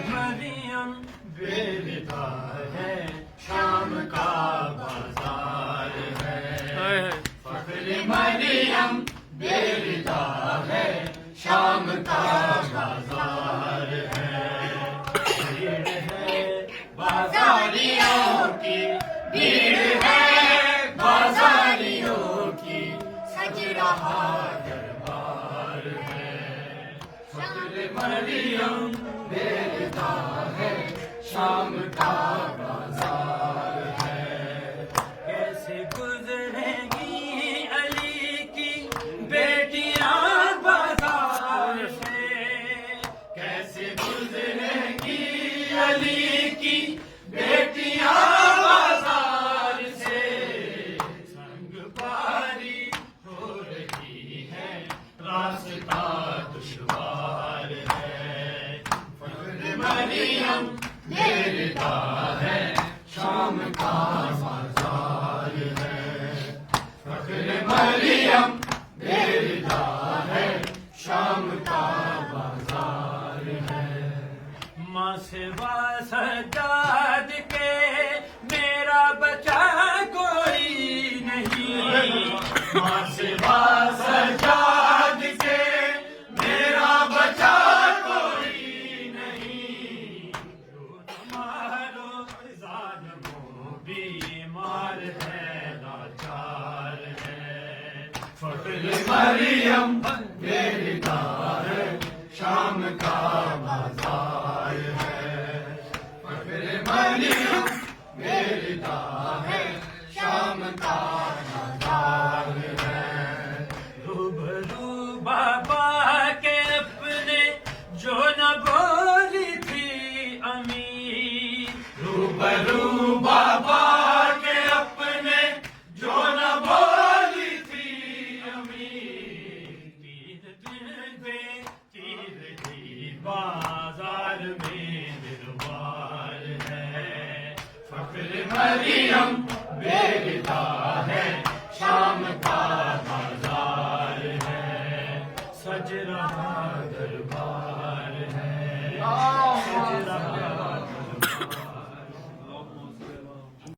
مریم بےودا ہے شام کا بازار ہے فخر مریم بےودا ہے شام کا بازار ہے بھیڑ ہے بازاریوں کی بھیڑ ہے بازاریوں کی سج رہا دربار ہے فخر مریم بےودا ہے شام کا بازار ہے کیسے گزریں گی علی کی بیٹیاں بازار سے کیسے گزریں گی علی کی بیٹیاں بازار سے سنگ باری ہو رہی ہے راستہ دشوار ہے فخر مریم بےودا ہے شام کا بازار ہے فخر مریم بےودا ہے شام کا بازار ہے ماں سے سجاد کے میرا بچہ کوئی نہیں ماں سے سجاد کے میرا بچہ کوئی نہیں مارو ظالموں بیمار ہے لاچار ہے فخر مریم بےودا ہے شام کا بازار ہے فخر مریم بےودا ہے شام کا بازار ہے روبرو